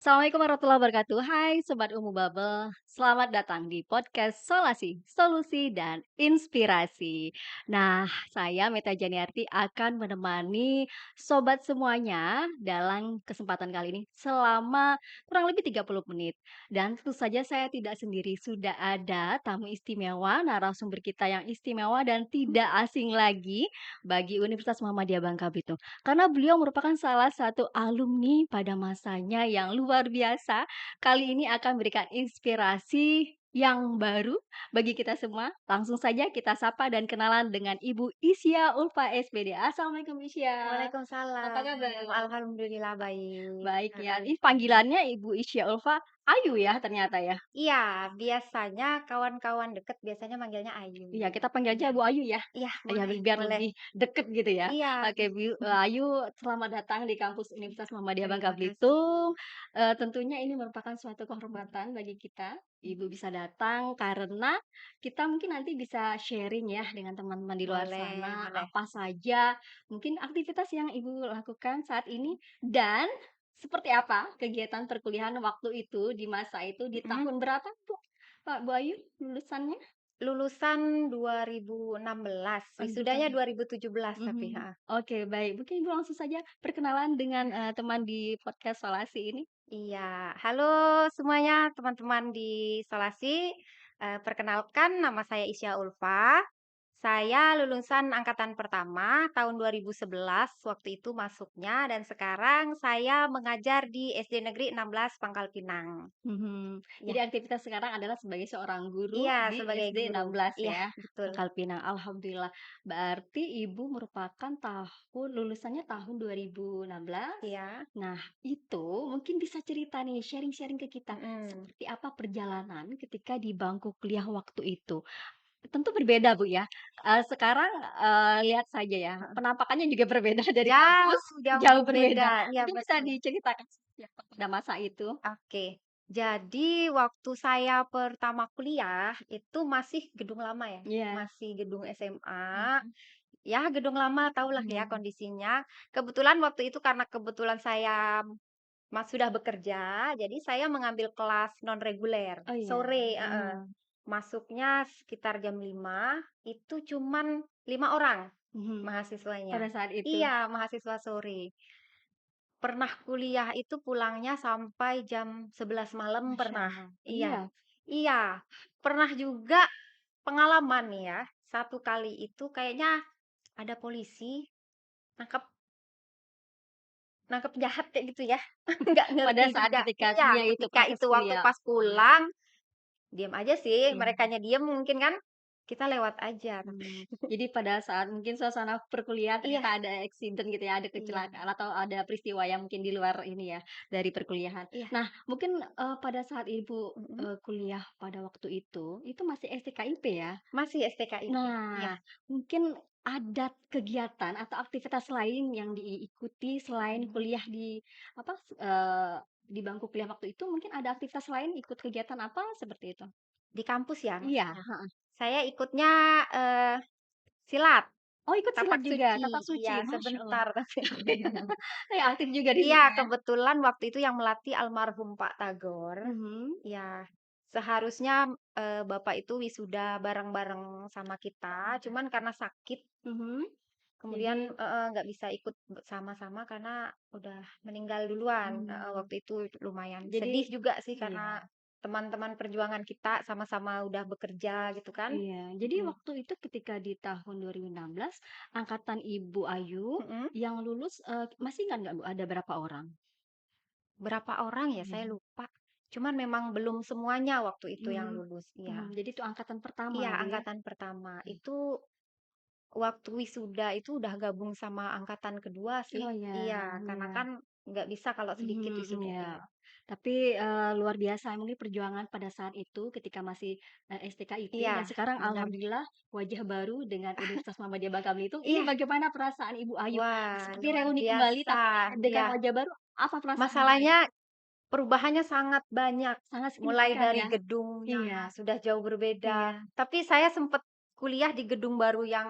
Assalamualaikum warahmatullahi wabarakatuh. Hai Sobat Ungu Bubble, selamat datang di podcast Solasi, Solusi dan Inspirasi. Nah, saya Meta Janiarti akan menemani sobat semuanya dalam kesempatan kali ini selama kurang lebih 30 menit. Dan tentu saja saya tidak sendiri, sudah ada tamu istimewa, narasumber kita yang istimewa dan tidak asing lagi bagi Universitas Muhammadiyah Bangka Belitung. Karena beliau merupakan salah satu alumni pada masanya yang luar biasa. Kali ini akan memberikan inspirasi yang baru bagi kita semua. Langsung saja kita sapa dan kenalan dengan Ibu Isya Ulfa SPD. Assalamualaikum Isya. Apa Waalaikumsalam. kabar? Alhamdulillah baik, Baik ya. heeh. Ini panggilannya Ibu Isya Ulfa Ayu ya ternyata ya. Iya, biasanya kawan-kawan deket biasanya manggilnya Ayu. Iya, kita panggil Iya aja Bu Ayu ya. iya, Ya boleh biar boleh. lebih deket gitu ya. Iya, Oke, Ayu, selamat datang di kampus Universitas Muhammadiyah Bangka terima kasih. Belitung. Tentunya ini merupakan suatu kehormatan bagi kita, Ibu bisa datang karena kita mungkin nanti bisa sharing ya dengan teman-teman di luar Boleh sana, boleh. apa saja mungkin aktivitas yang Ibu lakukan saat ini dan seperti apa kegiatan perkuliahan waktu itu, di masa itu, di Mhm. tahun berapa Bu, Bu Ayu lulusannya? Lulusan 2016, wisudanya Lulusan 2017 tapi, Mhm. heeh. Oke, baik. Mungkin Ibu langsung saja perkenalan dengan, teman di podcast Solasi ini. Iya, halo semuanya teman-teman di Solasi, perkenalkan nama saya Isya Ulfa. Saya lulusan angkatan pertama tahun 2011 waktu itu masuknya dan sekarang saya mengajar di SD Negeri 16 Pangkal Pinang. Mhm. Iya Jadi aktivitas sekarang adalah sebagai seorang guru iya di sebagai SD guru. 16 Iya ya, betul. Pangkal Pinang, alhamdulillah. Berarti Ibu merupakan lulusannya tahun 2016. Iya, Nah, itu mungkin bisa cerita nih, sharing-sharing ke kita, mhm. seperti apa perjalanan ketika di bangku kuliah waktu itu? Tentu berbeda, Bu, ya. Sekarang, lihat saja ya, penampakannya juga berbeda dari Jauh kampus, jauh jauh berbeda, berbeda. iya Mungkin bisa betul. diceritakan seperti apa pada masa itu? Oke. Jadi waktu saya pertama kuliah itu masih gedung lama ya, Iya. masih gedung SMA. Mhm. Ya, gedung lama tahulah ya Iya. kondisinya. Kebetulan waktu itu karena kebetulan saya sudah bekerja, jadi saya mengambil kelas non reguler, Oh, iya. sore heeh. Heeh. Masuknya sekitar jam 5 itu cuman 5 orang Mhm. Pada mahasiswanya. saat itu? Iya, mahasiswa sore. Pernah kuliah itu pulangnya sampai jam 11 malam Masya pernah. Allah. Iya Iya? iya. Pernah juga pengalaman nih ya, satu kali itu kayaknya ada polisi nangkep nangkep penjahat kayak gitu ya, nggak Pada ngerti saat juga. ketika Iya, kuliah itu, ketika proses itu waktu kuliah? pas Oke. pulang, diam aja sih, Iya. merekanya diem mungkin kan, kita lewat aja tapi Jadi pada saat mungkin suasana perkuliahan iya ternyata ada eksiden gitu ya, ada iya kecelakaan atau ada peristiwa yang mungkin di luar ini ya, dari perkuliahan. iya, Nah, mungkin, pada saat Ibu, mhm, kuliah pada waktu itu masih STKIP ya? masih STKIP, iya, Nah, mungkin ada kegiatan atau aktivitas lain yang diikuti selain mhm, kuliah di apa, di bangku kuliah waktu itu mungkin ada aktivitas lain, ikut kegiatan apa seperti itu? di kampus ya Iya, maksudnya? heeh. Saya ikutnya, eee, silat, Oh, ikut tapak silat juga? suci, Tapak iya suci? Masya Allah. sebentar tapi Ya aktif juga di iya situ ya? kebetulan waktu itu yang melatih almarhum Pak Tagor, Mhm, iya seharusnya, Bapak itu wisuda bareng-bareng sama kita, cuman karena sakit mhm. kemudian Jadi nggak bisa ikut sama-sama karena udah meninggal duluan, mmm, waktu itu lumayan jadi sedih juga sih iya. karena teman-teman perjuangan kita sama-sama udah bekerja gitu kan. Iya, jadi Mhm waktu itu ketika di tahun 2016, angkatan Ibu Ayu mhm. yang lulus, masih ingat nggak Bu, ada berapa orang? Berapa orang ya saya Iya. lupa, cuman memang belum semuanya waktu itu yang Mhm, lulus, iya. jadi itu angkatan pertama Iya Bu ya? angkatan pertama, Oke. itu waktu wisuda itu udah gabung sama angkatan kedua sih. Oh ya, Iya, karena iya. kan nggak bisa kalau sedikit Mhm, iya. wisudanya. Tapi, luar biasa mungkin perjuangan pada saat itu ketika masih, STKIP Iya, dan sekarang benar. alhamdulillah wajah baru dengan Universitas Muhammadiyah Bangka Belitung. Ini Iya, bagaimana perasaan Ibu Ayu? wah Seperti luar reuni kembali biasa, tapi dengan iya. wajah baru, apa perasaan Ibu Ayu? Masalahnya perubahannya sangat banyak, Sangat mulai signifikan dari ya? gedungnya Iya, sudah jauh berbeda. iya. Tapi saya sempat kuliah di gedung baru yang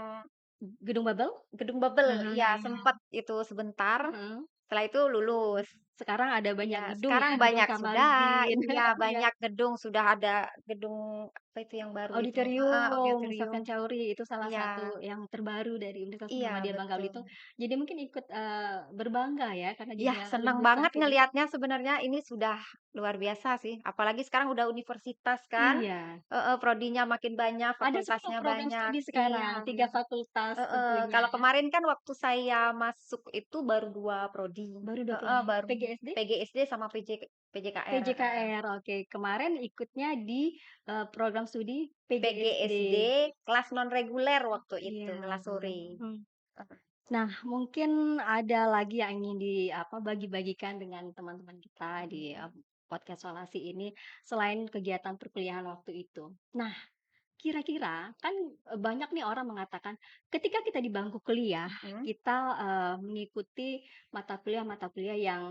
Gedung Babel? gedung bubble, Ah, iya iya. sempet itu sebentar, Heeh. setelah itu lulus. sekarang ada banyak Iya, gedung ya, sekarang gedung banyak sudah, Kamarudin. iya Iya. banyak gedung, sudah ada gedung apa itu yang baru itu? Heeh, Auditorium Sofyan auditorium. Tjauri itu salah Iya satu yang terbaru dari Universitas iya Muhammadiyah Bangka betul. Belitung. Jadi mungkin ikut, berbangga ya karena di Yah, dunia senang banget universitas ini. ngelihatnya sebenarnya ini sudah luar biasa sih, apalagi sekarang udah universitas kan, Iya, heeh, prodinya makin banyak, ada 10 fakultasnya program banyak. studi Iya, sekarang, 3 fakultas heeh, tentunya. kalau kemarin kan waktu saya masuk itu baru 2 prodi, Baru 2 heeh, prodi. baru PGSD? PGSD sama PJKR, heeh. PJKR, oke. Kemarin ikutnya di, program studi PGSD. PGSD kelas non reguler waktu itu, Iya, kelas sore. mhm. Nah, mungkin ada lagi yang ingin bagi-bagikan dengan teman-teman kita di, podcast Solasi ini, selain kegiatan perkuliahan waktu itu. Nah, kira-kira kan, banyak nih orang mengatakan ketika kita di bangku kuliah, Mhm. kita, mengikuti mata kuliah yang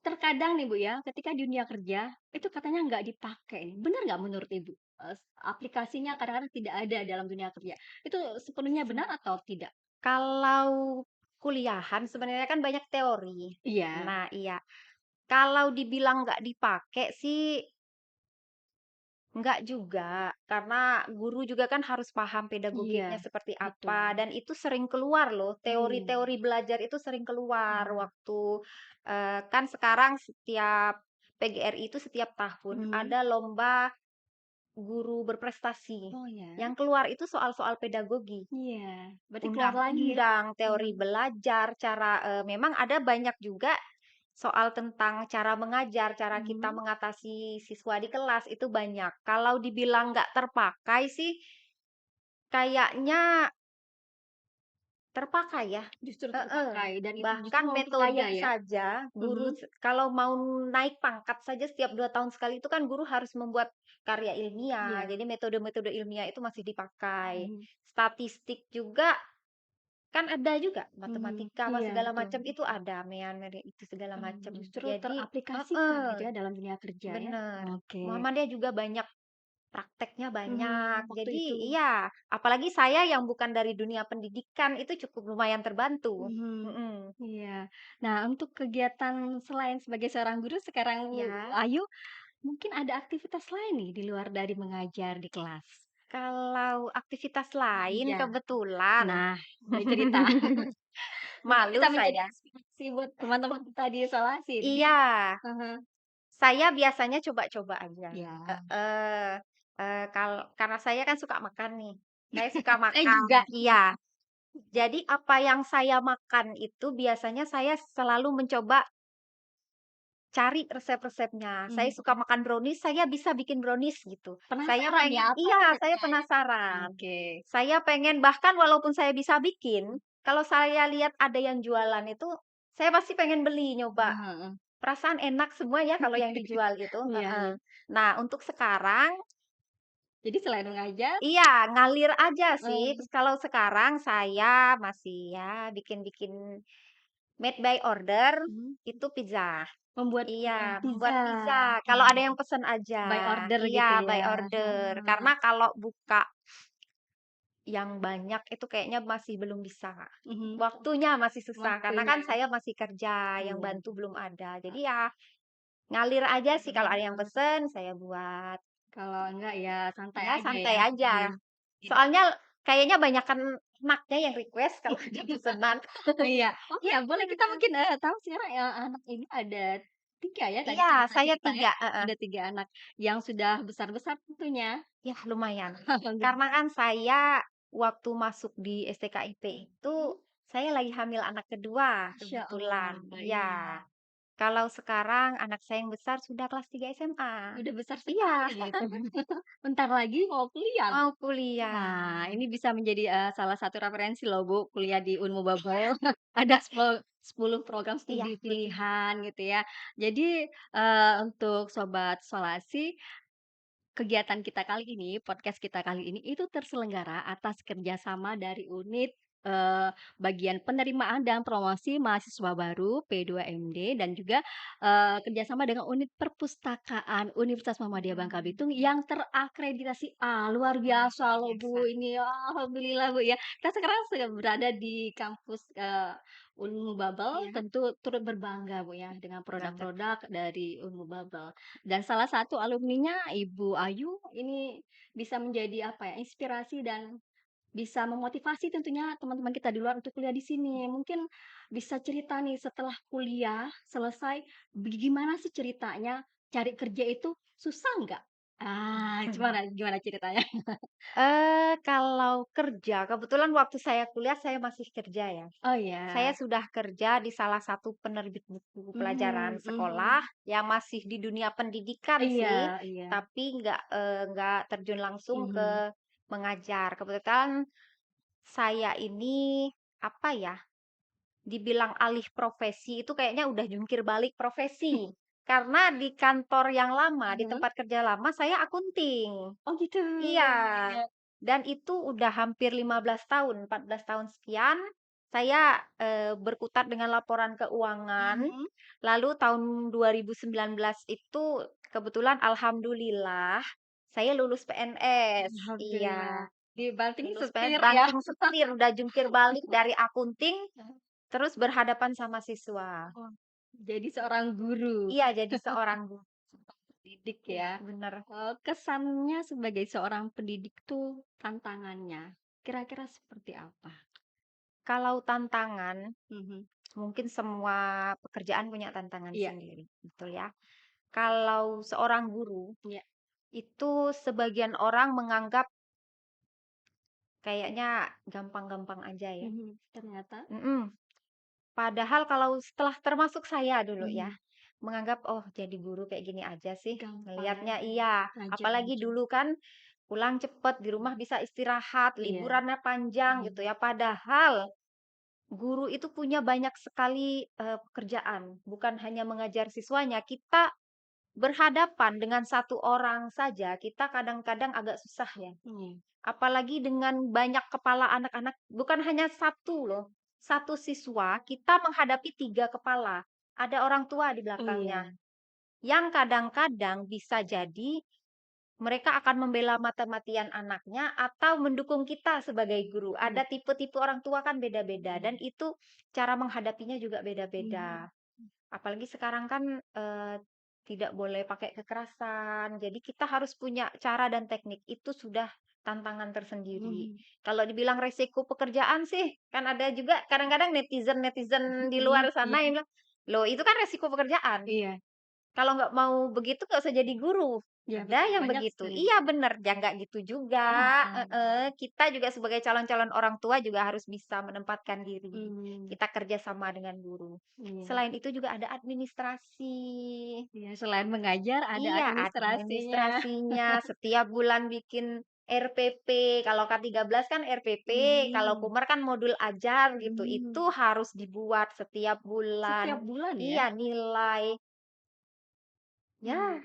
terkadang nih, Bu, ya, ketika di dunia kerja, itu katanya nggak dipakai nih. Benar nggak menurut Ibu? Aplikasinya kadang-kadang tidak ada dalam dunia kerja. Itu sepenuhnya benar atau tidak? Kalau kuliahan sebenarnya kan banyak teori. Iya, Nah iya, kalau dibilang nggak dipakai sih nggak juga, karena guru juga kan harus paham iya, pedagogiknya seperti betul. apa, dan itu sering keluar loh, Iya, teori-teori belajar itu sering keluar mhm, waktu, kan sekarang setiap PGRI itu setiap tahun mhm. ada lomba guru berprestasi, Oh, ya? yang keluar itu soal-soal pedagogi. Iya, berarti keluar lagi ya? Undang-undang, teori Mhm, belajar, cara memang ada banyak juga soal tentang cara mengajar, cara kita mhm. mengatasi siswa di kelas, itu banyak. Kalau dibilang nggak terpakai sih, kayaknya terpakai ya. Justru Heeh. terpakai dan itu justru Bahkan memperkaya metode ya? saja, guru Mhm, kalau mau naik pangkat saja setiap 2 tahun sekali itu kan guru harus membuat karya ilmiah, iya, jadi metode-metode ilmiah itu masih dipakai. mhm, Statistik juga kan ada juga, mhm, matematika apa iya segala betul, macam itu ada, itu segala macam. justru Jadi teraplikasikan heeh, gitu ya dalam dunia kerja ya? bener. Oke, Muhammadiyah juga banyak, prakteknya banyak. waktu Jadi itu, iya, apalagi saya yang bukan dari dunia pendidikan itu cukup lumayan terbantu. mhm, Mhm. iya. Nah, untuk kegiatan selain sebagai seorang guru sekarang Ya, Ayu, mungkin ada aktivitas lain nih di luar dari mengajar di kelas? kalau aktivitas lain Iya, kebetulan nah boleh cerita. Mungkin malu bisa menjadi saya. inspirasi buat teman-teman kita di isolasi nih. Iya, Heeh. saya biasanya coba-coba aja. Iya, Heeh, karena saya kan suka makan nih, saya suka saya makan juga. iya. Jadi apa yang saya makan itu biasanya saya selalu mencoba cari resep-resepnya. Saya suka Mhm. makan brownies, saya bisa bikin brownies gitu. Penasaran ya apa Iya, saya resepnya ya? penasaran. Oke. Saya pengen bahkan walaupun saya bisa bikin, kalau saya lihat ada yang jualan itu, saya pasti pengen beli, nyoba. Heeh heeh. Perasaan enak semua ya kalau yang dijual itu, Iya iya. heeh. Nah, untuk sekarang Jadi selain mengajar iya, ngalir aja sih. eee, Kalau sekarang saya masih ya bikin-bikin made by order, mhm, itu pizza. membuat, Iya, pizza, membuat pizza, oke. kalau ada yang pesen aja. By order gitu Iya, by ya? order. Heeh. Karena kalau buka yang banyak itu kayaknya masih belum bisa. Mhm. Waktunya masih susah, karena Waktunya. kan saya masih kerja, yang Iya. bantu belum ada. Jadi ya ngalir aja sih kalau ada yang Heeh. pesen, saya buat. Kalau enggak ya santai Ya aja santai ya? aja. Mhm. Iya. Soalnya kayaknya banyakan anaknya yang request kalau ada pesenan. Iya. Oh iya boleh kita mungkin, tahu sekarang, anak ini ada 3 ya tadi Iya, saya cerita-ceritanya? 3 heeh. Ada 3 anak yang sudah besar-besar tentunya? Ya lumayan. Alhamdulillah. Karena kan saya waktu masuk di STKIP itu, Mhm. saya lagi hamil anak kedua Masya kebetulan. Allah, Iya. iya. Kalau sekarang anak saya yang besar sudah kelas 3 SMA. Udah besar Iya, sekali gitu. Bentar lagi mau kuliah loh. mau kuliah. Wah, ini bisa menjadi, salah satu referensi loh Bu, kuliah di Unmu Babel. Ada 10 program Iya, studi betul. pilihan gitu ya. Jadi, untuk sobat Solasi, kegiatan kita kali ini, podcast kita kali ini itu terselenggara atas kerjasama dari unit bagian penerimaan dan promosi mahasiswa baru P2MD dan juga, kerjasama dengan unit perpustakaan Universitas Muhammadiyah Bangka Mhm. Belitung yang terakreditasi A. Luar Wah, luar biasa loh biasa. Bu, ini alhamdulillah Bu ya. Kita sekarang sedang berada di kampus, Unmu Babel, Iya, tentu turut berbangga Bu ya dengan banget. produk-produk dari Unmu Babel. Dan salah satu alumninya Ibu Ayu ini bisa menjadi apa ya, inspirasi dan bisa memotivasi tentunya teman-teman kita di luar untuk kuliah di sini. Mungkin bisa cerita nih setelah kuliah selesai, gimana sih ceritanya cari kerja itu susah nggak? Gimana gimana ceritanya? Kalau kerja, kebetulan waktu saya kuliah saya masih kerja ya. Oh Saya ya. sudah kerja di salah satu penerbit buku pelajaran sekolah Mhm. yang masih di dunia pendidikan Iya sih, iya. tapi nggak terjun langsung Mhm. ke mengajar. Kebetulan saya ini, apa ya, dibilang alih profesi itu kayaknya udah jungkir balik profesi. Karena di kantor yang lama, di Mhm. tempat kerja lama saya akunting. Oh gitu. Iya, Iya. dan itu udah hampir 15 tahun, 14 tahun sekian, saya, berkutat dengan laporan keuangan. Mhm. Lalu tahun 2019 itu kebetulan alhamdulillah saya lulus PNS. Alhamdulillah. Iya, Dibanting lulus PNS setir ya. banting setir, udah jungkir balik dari akunting, terus berhadapan sama siswa. Oh, jadi seorang guru. Iya, jadi seorang guru. Pendidik Iya, ya. bener. Kesannya sebagai seorang pendidik tuh tantangannya, kira-kira seperti apa? Kalau tantangan, Mhm, mungkin semua pekerjaan punya tantangan iya sendiri, betul ya. Kalau seorang guru, iya, itu sebagian orang menganggap kayaknya gampang-gampang aja ya. mhm, ternyata Mhm. Padahal kalau setelah termasuk saya dulu ya, mhm, menganggap, "Oh, jadi guru kayak gini aja sih." gampang ya, Ngelihatnya iya, ngajar apalagi aja. dulu kan pulang cepet, di rumah bisa istirahat, Iya, liburannya panjang gitu mhm, ya. Padahal guru itu punya banyak sekali, pekerjaan, bukan hanya mengajar siswanya, kita berhadapan dengan satu orang saja, kita kadang-kadang agak susah ya. iya, Apalagi dengan banyak kepala anak-anak, bukan hanya satu loh, satu siswa, kita menghadapi 3 kepala. Ada orang tua di oh belakangnya, iya, yang kadang-kadang bisa jadi mereka akan membela mati-matian anaknya atau mendukung kita sebagai guru. iya Ada tipe-tipe orang tua kan beda-beda iya, dan itu cara menghadapinya juga beda-beda. mhm, Apalagi sekarang kan, tidak boleh pakai kekerasan, jadi kita harus punya cara dan teknik, itu sudah tantangan tersendiri. mhm, Kalau dibilang resiko pekerjaan sih, kan ada juga kadang-kadang netizen-netizen di luar mhm, sana iya yang bilang, "Loh itu kan resiko pekerjaan, iya kalau nggak mau begitu nggak usah jadi guru." iya Ada betul, yang banyak begitu. sekali, Iya bener, ya nggak gitu juga, mhm, heeh, kita juga sebagai calon-calon orang tua juga harus bisa menempatkan diri. mmm, Kita kerja sama dengan guru. iya Selain itu juga ada administrasi. iya, selain mengajar ada Iya, administrasinya, administrasinya, setiap bulan bikin RPP, kalau K13 kan RPP, kalau mhm, Kumar kan modul ajar gitu, itu mmm, harus dibuat setiap bulan. setiap bulan ya? Iya, nilai. Mmm. Ya,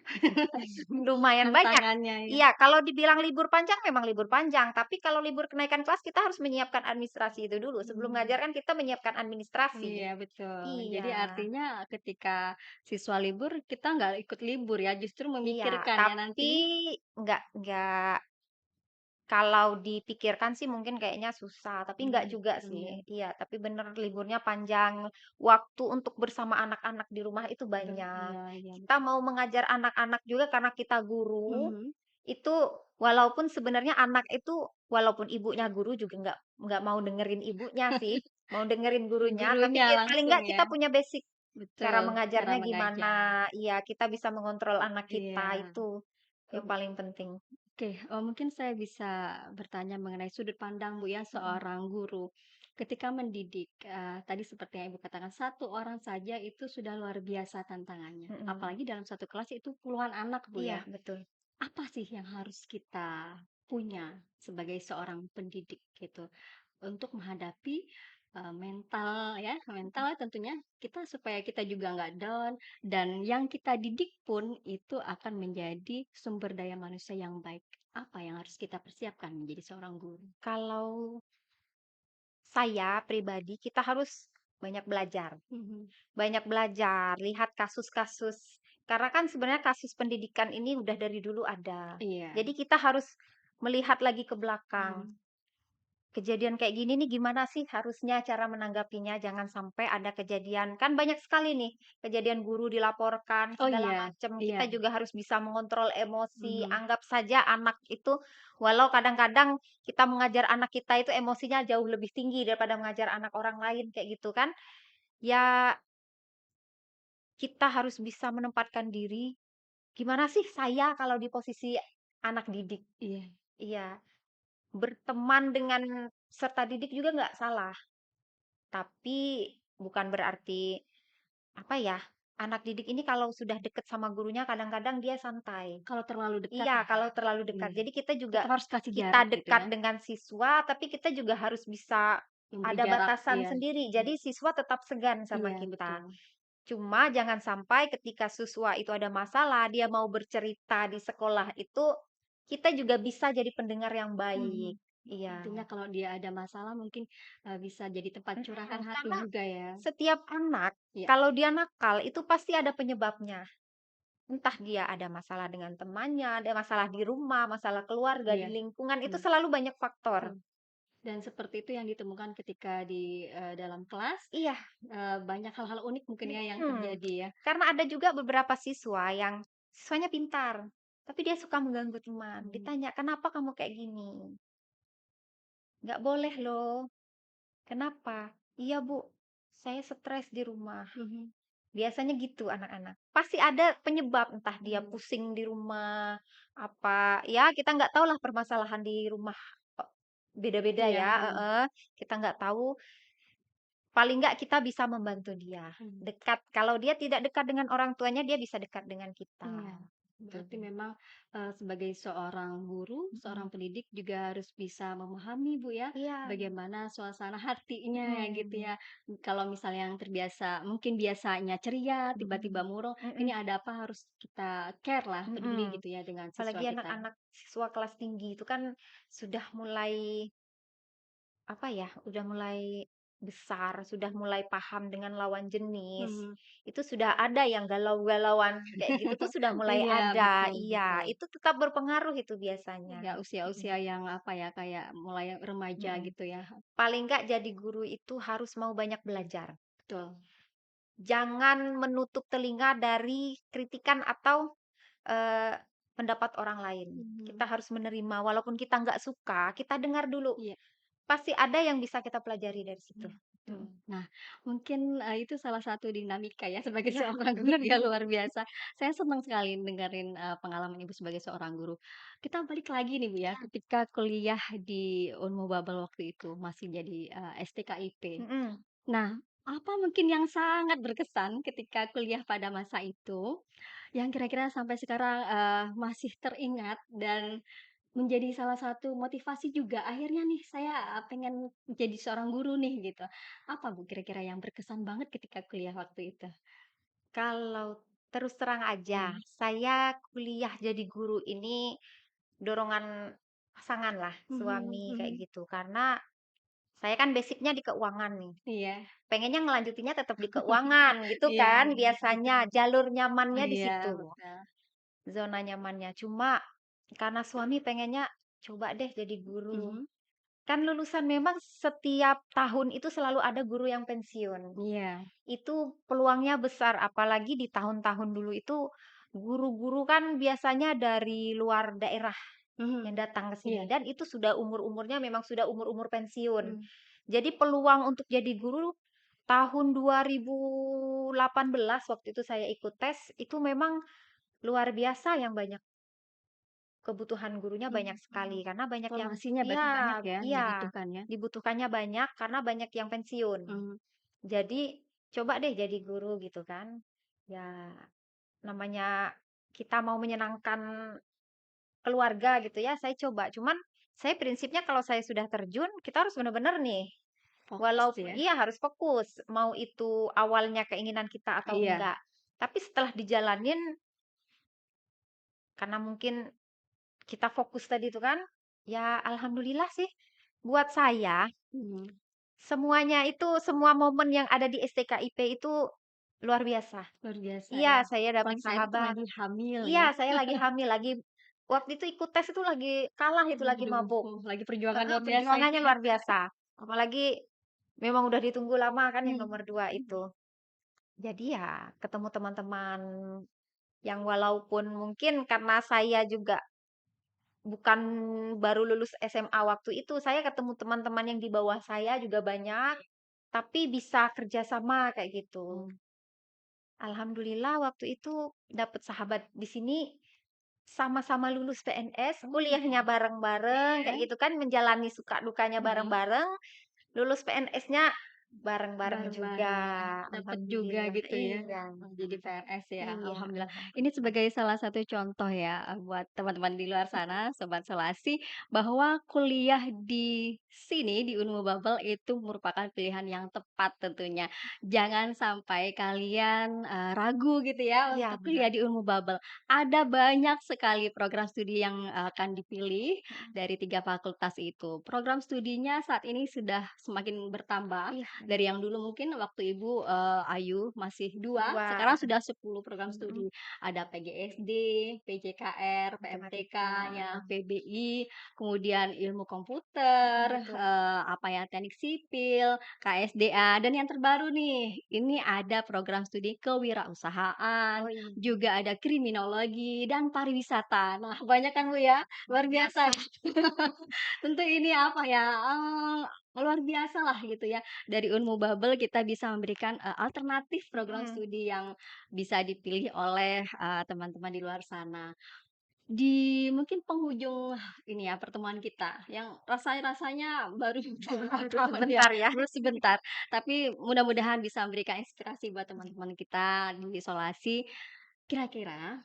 lumayan banyak. Tantangannya ya. Iya, kalau dibilang libur panjang memang libur panjang, tapi kalau libur kenaikan kelas kita harus menyiapkan administrasi itu dulu. Sebelum Mmm, ngajar kan kita menyiapkan administrasi. iya betul. Jadi Iya, artinya ketika siswa libur, kita nggak ikut libur ya, justru iya, memikirkan ya nanti tapi nggak kalau dipikirkan sih mungkin kayaknya susah, tapi enggak juga sih. iya, Iya, tapi bener liburnya panjang, waktu untuk bersama anak-anak di rumah itu banyak. iya iya, Kita mau mengajar anak-anak juga karena kita guru, mhm, itu walaupun sebenarnya anak itu walaupun ibunya guru juga nggak mau dengerin ibunya sih, mau dengerin gurunya, tapi gurunya paling langsung nggak ya, kita punya basic cara betul, cara mengajarnya mengajar. gimana. Iya, kita bisa mengontrol anak kita, Iya, itu yang paling penting. oke, mungkin saya bisa bertanya mengenai sudut pandang Bu ya, Mhm, seorang guru. Ketika mendidik, tadi seperti yang Ibu katakan, satu orang saja itu sudah luar biasa tantangannya. mhm. Apalagi dalam satu kelas itu puluhan anak Bu ya. Iya, betul. Apa sih yang harus kita punya sebagai seorang pendidik gitu, untuk menghadapi, mental ya, mental tentunya kita supaya kita juga nggak down dan yang kita didik pun itu akan menjadi sumber daya manusia yang baik. Apa yang harus kita persiapkan menjadi seorang guru? Kalau saya pribadi kita harus banyak belajar. Mhm. Banyak belajar, lihat kasus-kasus, karena kan sebenarnya kasus pendidikan ini udah dari dulu ada. Iya. Jadi kita harus melihat lagi ke belakang. Mhm. Kejadian kayak gini nih gimana sih harusnya cara menanggapinya, jangan sampai ada kejadian kan banyak sekali nih kejadian guru dilaporkan Oh segala iya, macam, iya. kita juga harus bisa mengontrol emosi. Mhm. Anggap saja anak itu walau kadang-kadang kita mengajar anak kita itu emosinya jauh lebih tinggi daripada mengajar anak orang lain kayak gitu kan, ya kita harus bisa menempatkan diri, gimana sih saya kalau di posisi anak didik? Iya. Iya, berteman dengan peserta didik juga nggak salah, tapi bukan berarti, apa ya, anak didik ini kalau sudah deket sama gurunya kadang-kadang dia santai. Kalau terlalu dekat Iya, ya, kalau terlalu dekat. iya. Jadi kita juga Tetap harus kasih kita jarak gitu dekat ya, dengan siswa, tapi kita juga harus bisa memberi ada jarak, batasan iya. sendiri, Mhm. jadi siswa tetap segan sama Iya, kita. betul. Cuma jangan sampai ketika siswa itu ada masalah, dia mau bercerita di sekolah itu, kita juga bisa jadi pendengar yang Mhm. baik. Iya. Artinya kalau dia ada masalah mungkin, bisa jadi tempat curahan hati Karena juga ya. setiap anak, Iya. kalau dia nakal itu pasti ada penyebabnya. Entah dia ada masalah dengan temannya, ada masalah di rumah, masalah keluarga, di Iya. lingkungan, itu Mhm. selalu banyak faktor. Mhm. Dan seperti itu yang ditemukan ketika di, dalam kelas, Iya, banyak hal-hal unik mungkin ya yang mhm. terjadi ya. Karena ada juga beberapa siswa yang siswanya pintar, tapi dia suka mengganggu teman. Mhm. Ditanya, "Kenapa kamu kayak gini?" "Nggak boleh loh." "Kenapa?" "Iya, Bu, saya stres di rumah." Mhm. Biasanya gitu anak-anak. Pasti ada penyebab, entah dia Mhm. pusing di rumah, apa, ya kita nggak tahu lah permasalahan di rumah, e beda-beda Iya, ya, mhm. heeh, kita nggak tahu, paling nggak kita bisa membantu dia, Mhm. dekat kalau dia tidak dekat dengan orang tuanya, dia bisa dekat dengan kita, Iya, gitu. berarti memang, sebagai seorang guru, seorang Mhm, pendidik juga harus bisa memahami, Bu, ya, iya, bagaimana suasana hatinya ya gitu ya. mhm, Kalau misalnya yang terbiasa mungkin biasanya ceria, tiba-tiba mhm, murung, ini mhm, ada apa harus kita care lah, peduli mhm. gitu ya dengan siswa Apalagi kita. anak-anak siswa kelas tinggi itu kan sudah mulai apa ya, udah mulai besar, sudah mulai paham dengan lawan jenis, Mhm. itu sudah ada yang galau-galauan kayak gitu tuh sudah mulai Iya, ada, betul, iya, betul. itu tetap berpengaruh itu biasanya. Ya usia-usia Mhm, yang apa ya, kayak mulai remaja mhm. gitu ya. Paling nggak jadi guru itu harus mau banyak belajar. Betul. Jangan menutup telinga dari kritikan atau, eee, pendapat orang lain. Kita Mhm. harus menerima walaupun kita nggak suka, kita dengar dulu, Iya. pasti ada yang bisa kita pelajari dari situ. Iya, betul. Mhm. Nah, mungkin, itu salah satu dinamika ya sebagai Iya, seorang guru ya luar biasa. Saya senang sekali dengerin, pengalaman Ibu sebagai seorang guru. Kita balik lagi nih Bu ya, iya, ketika kuliah di Unmu Babel waktu itu masih jadi, STKIP. mhm. Nah, apa mungkin yang sangat berkesan ketika kuliah pada masa itu, yang kira-kira sampai sekarang, masih teringat dan menjadi salah satu motivasi juga, akhirnya nih saya, pengen jadi seorang guru nih gitu. Apa Bu kira-kira yang berkesan banget ketika kuliah waktu itu? Kalau terus terang aja, Iya. saya kuliah jadi guru ini dorongan pasangan lah, Mhm, suami kayak mhm. gitu. Karena saya kan basic-nya di keuangan nih, Iya. pengennya ngelanjutinnya tetap di keuangan gitu Iya, kan betul. biasanya, jalur nyamannya di Iya, situ, betul. zona nyamannya. Cuma karena suami pengennya, "Coba deh jadi guru." Mhm. Kan lulusan memang setiap tahun itu selalu ada guru yang pensiun. Iya. Itu peluangnya besar, apalagi di tahun-tahun dulu itu guru-guru kan biasanya dari luar daerah Mhm. yang datang ke sini Iya. dan itu sudah umur-umurnya memang sudah umur-umur pensiun. Mmm. Jadi peluang untuk jadi guru tahun 2018 waktu itu saya ikut tes, itu memang luar biasa yang banyak kebutuhan gurunya banyak sekali Mhm. karena banyak yang Formasinya berarti iya banyak ya yang iya, dibutuhkan ya? dibutuhkannya banyak karena banyak yang pensiun. Mmm. Jadi, coba deh jadi guru gitu kan. Ya, namanya kita mau menyenangkan keluarga gitu ya, saya coba. Cuman saya prinsipnya kalau saya sudah terjun, kita harus benar-benar nih, Fokus walaupun ya? iya harus fokus, mau itu awalnya keinginan kita atau Iya. enggak. Tapi setelah dijalanin, karena mungkin kita fokus tadi itu kan, ya alhamdulillah sih buat saya Mhm. Semuanya itu, semua momen yang ada di STKIP itu luar biasa. Luar biasa Iya, ya. saya dapat Apalagi saat itu sahabat. lagi hamil Iya, ya. saya lagi hamil, waktu itu ikut tes itu lagi kalah itu, lagi Aduh, mabuk. lagi perjuangan luar biasa itu Perjuangannya ya. luar biasa. Apalagi memang udah ditunggu lama kan yang Mhm. nomor 2 itu. Jadi ya ketemu teman-teman yang walaupun mungkin karena saya juga bukan baru lulus SMA waktu itu, saya ketemu teman-teman yang di bawah saya juga banyak, tapi bisa kerja sama kayak gitu. Mmm, Alhamdulillah waktu itu dapat sahabat di sini, sama-sama lulus PNS, oh, kuliahnya bareng-bareng kayak iya, gitu kan, menjalani suka dukanya mhm, bareng-bareng, lulus PNS-nya bareng-bareng juga, bareng-bareng, dapet juga alhamdulillah. gitu ya, Iya, jadi PNS ya, iya, alhamdulillah. Ini alhamdulillah. sebagai salah satu contoh ya, buat teman-teman di luar sana, sobat Selasi, bahwa kuliah di sini, di Unmul itu merupakan pilihan yang tepat tentunya. Jangan sampai kalian, ragu gitu ya Iya untuk benar, kuliah di Unmul. Ada banyak sekali program studi yang akan dipilih mhm, dari 3 fakultas itu. Program studinya saat ini sudah semakin bertambah. iya benar, Dari yang dulu mungkin waktu Ibu, Ayu masih 2, 2, sekarang sudah 10 program mhm, studi. Ada PGSD, PJKR, matematika, PMTK-nya, PBI, kemudian ilmu komputer, betul. apa ya, teknik sipil, KSDA, dan yang terbaru nih, ini ada program studi kewirausahaan, Oh iya, juga ada kriminologi dan pariwisata. Nah, banyak kan Bu ya, luar biasa. biasa, Tentu ini apa ya, luar biasa lah gitu ya. Dari Unmu Bubble kita bisa memberikan, alternatif program mhm, studi yang bisa dipilih oleh, teman-teman di luar sana. Di mungkin penghujung ini ya, pertemuan kita yang rasanya baru beberapa baru tahun ya, sebentar ya. baru sebentar, tapi mudah-mudahan bisa memberikan inspirasi buat teman-teman kita di isolasi. Kira-kira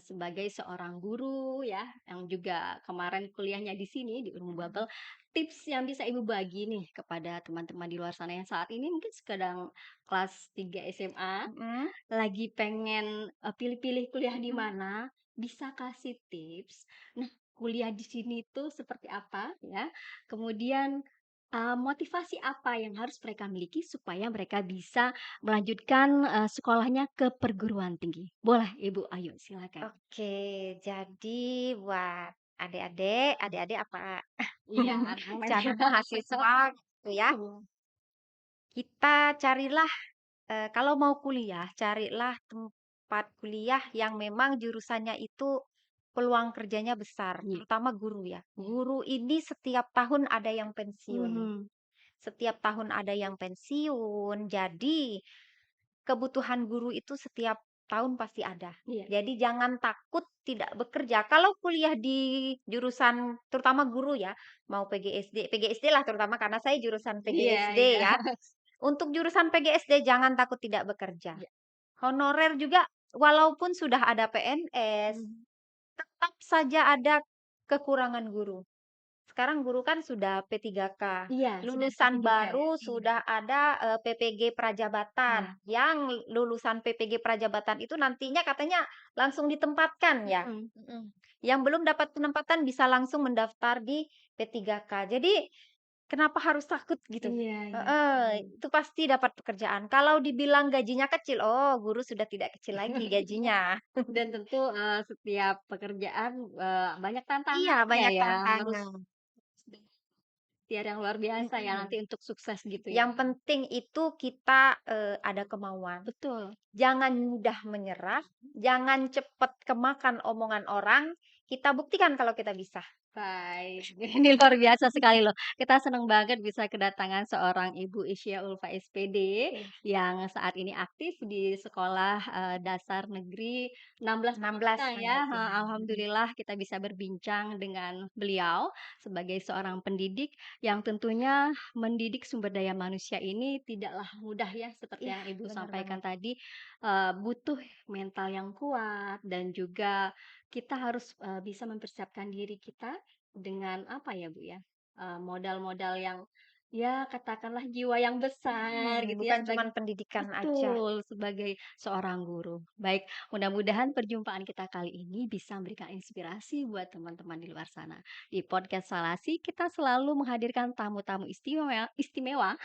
sebagai seorang guru ya, yang juga kemarin kuliahnya di sini, di Unmu Mhm, Babel, tips yang bisa Ibu bagi nih kepada teman-teman di luar sana yang saat ini mungkin sedang kelas 3 SMA, mhm, lagi pengen, pilih-pilih kuliah di mhm. mana, bisa kasih tips. Nah, kuliah di sini tuh seperti apa ya, kemudian, motivasi apa yang harus mereka miliki supaya mereka bisa melanjutkan, sekolahnya ke perguruan tinggi. Boleh Ibu, ayo silakan. Oke, jadi buat adik-adik apa Iya, anak-anak calon mahasiswa gitu ya, Mhm, kita carilah, kalau mau kuliah, carilah tempat kuliah yang memang jurusannya itu peluang kerjanya besar, iya, terutama guru ya. iya. Guru ini setiap tahun ada yang pensiun. Mhm, Setiap tahun ada yang pensiun, jadi kebutuhan guru itu setiap tahun pasti ada. iya. Jadi jangan takut tidak bekerja. Kalau kuliah di jurusan terutama guru ya, mau PGSD lah terutama karena saya jurusan Iya, PGSD iya. ya. Untuk jurusan PGSD jangan takut tidak bekerja. Iya, Honorer juga walaupun sudah ada PNS, mhm. tetap saja ada kekurangan guru. Sekarang guru kan sudah P3K, Iya, sudah lulusan P3K ya? baru Iya. sudah ada, PPG Prajabatan, Nah, yang lulusan PPG Prajabatan itu nantinya katanya langsung ditempatkan ya? mhm. Yang belum dapat penempatan bisa langsung mendaftar di P3K. Jadi, kenapa harus takut gitu? Iya, iya. Heeh, itu pasti dapat pekerjaan. Kalau dibilang gajinya kecil, oh guru sudah tidak kecil lagi gajinya. Dan tentu, setiap pekerjaan, banyak Iya, tantangannya banyak ya, harus tantangan. ikhtiar yang luar biasa ya nanti Mhm. untuk sukses gitu ya. Yang penting itu kita, ada kemauan. Betul. Jangan mudah menyerah, jangan cepat kemakan omongan orang, kita buktikan kalau kita bisa. Baik, ini luar biasa sekali loh. Kita senang banget bisa kedatangan seorang Ibu Isya Ulfa SPD Iya, yang saat ini aktif di sekolah, dasar negeri 16 16 Purwakarta ya, Purwakarta, mhm. alhamdulillah kita bisa berbincang dengan beliau sebagai seorang pendidik yang tentunya mendidik sumber daya manusia ini tidaklah mudah ya seperti Iya, yang Ibu benar banget. sampaikan tadi, butuh mental yang kuat dan juga kita harus, bisa mempersiapkan diri kita dengan apa ya, Bu, ya, modal-modal yang ya katakanlah jiwa yang besar gitu ya Bukan cuman sebagai pendidikan aja. betul, sebagai seorang guru. Baik, mudah-mudahan perjumpaan kita kali ini bisa memberikan inspirasi buat teman-teman di luar sana. Di podcast Salasi kita selalu menghadirkan tamu-tamu istimewa istimewa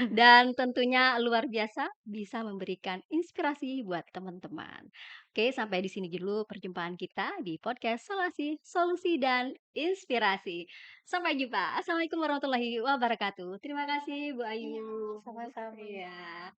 dan tentunya luar biasa bisa memberikan inspirasi buat teman-teman. Oke, sampai di sini dulu perjumpaan kita di podcast Solasi, Solusi dan Inspirasi. Sampai jumpa. Assalamualaikum warahmatullahi wabarakatuh. Terima kasih Bu Iya, Ayu. sama-sama. Iya.